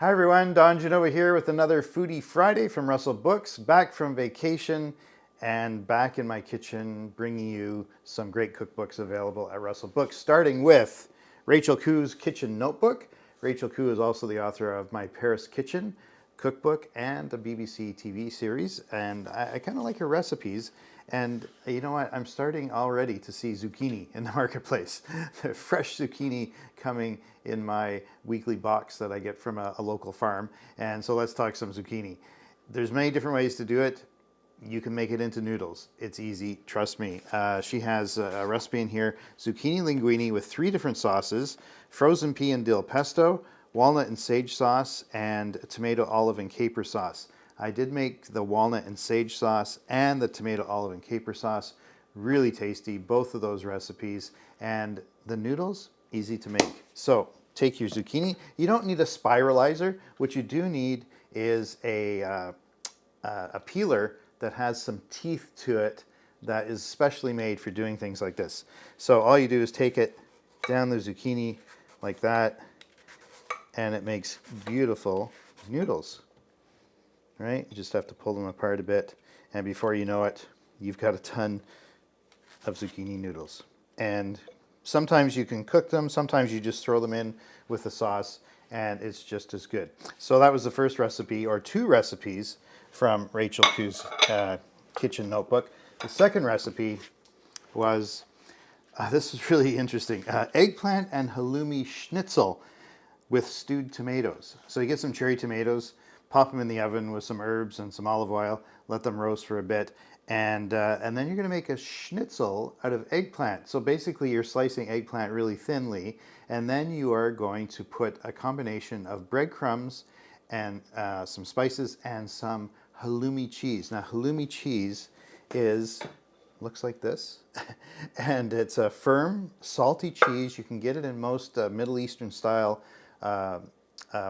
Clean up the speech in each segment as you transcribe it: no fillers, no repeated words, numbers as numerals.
Hi everyone, Don Genova here with another Foodie Friday from Russell Books, back from vacation and back in my kitchen bringing you some great cookbooks available at Russell Books, starting with Rachel Khoo's Kitchen Notebook. Rachel Khoo is also the author of My Paris Kitchen cookbook and the BBC TV series, and I kind of like her recipes. And you know what? I'm starting already to see zucchini in the marketplace. Fresh zucchini coming in my weekly box that I get from a local farm. And so let's talk some zucchini. There's many different ways to do it. You can make it into noodles. It's easy, trust me. She has a recipe in here, zucchini linguine with 3 different sauces, frozen pea and dill pesto, walnut and sage sauce, and tomato, olive, and caper sauce. I did make the walnut and sage sauce and the tomato, olive, and caper sauce. Really tasty, both of those recipes. And the noodles, easy to make. So take your zucchini. You don't need a spiralizer. What you do need is a peeler that has some teeth to it that is specially made for doing things like this. So all you do is take it down the zucchini like that, and it makes beautiful noodles. Right? You just have to pull them apart a bit, and before you know it, you've got a ton of zucchini noodles. And sometimes you can cook them, sometimes you just throw them in with the sauce, and it's just as good. So that was the first recipe, or 2 recipes, from Rachel Khoo's Kitchen Notebook. The second recipe was, this is really interesting, eggplant and halloumi schnitzel with stewed tomatoes. So you get some cherry tomatoes, pop them in the oven with some herbs and some olive oil, let them roast for a bit, and then you're going to make a schnitzel out of eggplant. So basically you're slicing eggplant really thinly, and then you are going to put a combination of breadcrumbs and some spices and some halloumi cheese. Now halloumi cheese looks like this, and it's a firm, salty cheese. You can get it in most Middle Eastern style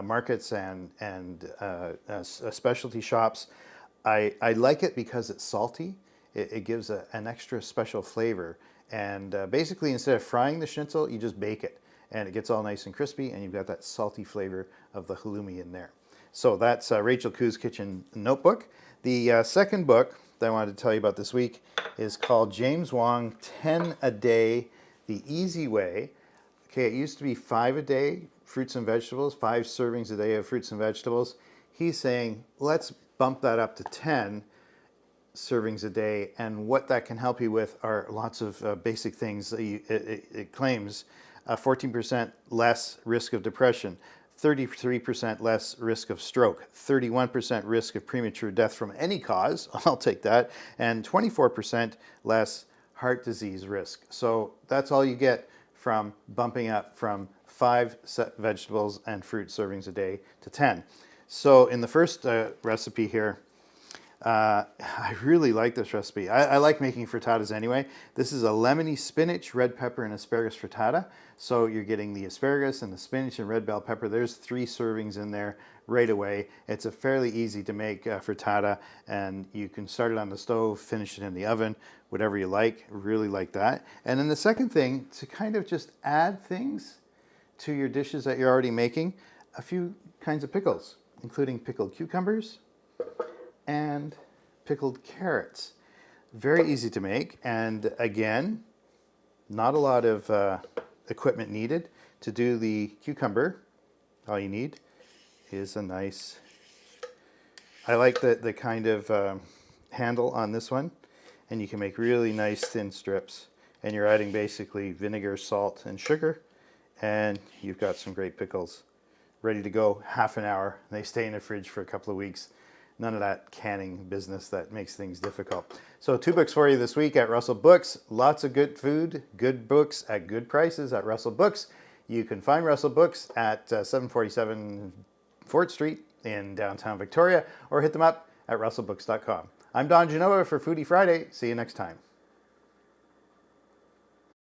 markets and specialty shops. I like it because it's salty. It gives an extra special flavor. And basically, instead of frying the schnitzel, you just bake it. And it gets all nice and crispy, and you've got that salty flavor of the halloumi in there. So that's Rachel Khoo's Kitchen Notebook. The second book that I wanted to tell you about this week is called James Wong, 10 a Day, The Easy Way. Okay, it used to be 5 a day, fruits and vegetables, 5 servings a day of fruits and vegetables. He's saying, let's bump that up to 10 servings a day. And what that can help you with are lots of basic things. It claims 14% less risk of depression, 33% less risk of stroke, 31% risk of premature death from any cause, I'll take that, and 24% less heart disease risk. So that's all you get from bumping up from 5 vegetables and fruit servings a day to 10. So in the first recipe here, I really like this recipe. I like making frittatas anyway. This is a lemony spinach, red pepper, and asparagus frittata. So you're getting the asparagus and the spinach and red bell pepper. There's 3 servings in there right away. It's a fairly easy to make frittata, and you can start it on the stove, finish it in the oven, whatever you like. Really like that. And then the second thing, to kind of just add things to your dishes that you're already making, a few kinds of pickles, including pickled cucumbers and pickled carrots. Very easy to make, and again, not a lot of equipment needed. To do the cucumber, all you need is a nice, I like the kind of handle on this one, and you can make really nice thin strips, and you're adding basically vinegar, salt, and sugar, and you've got some great pickles ready to go. Half an hour. They stay in the fridge for a couple of weeks. None of that canning business that makes things difficult. So 2 books for you this week at Russell Books. Lots of good food, good books at good prices at Russell Books. You can find Russell Books at 747 Fort Street in downtown Victoria, or hit them up at russellbooks.com. I'm Don Genova for Foodie Friday. See you next time.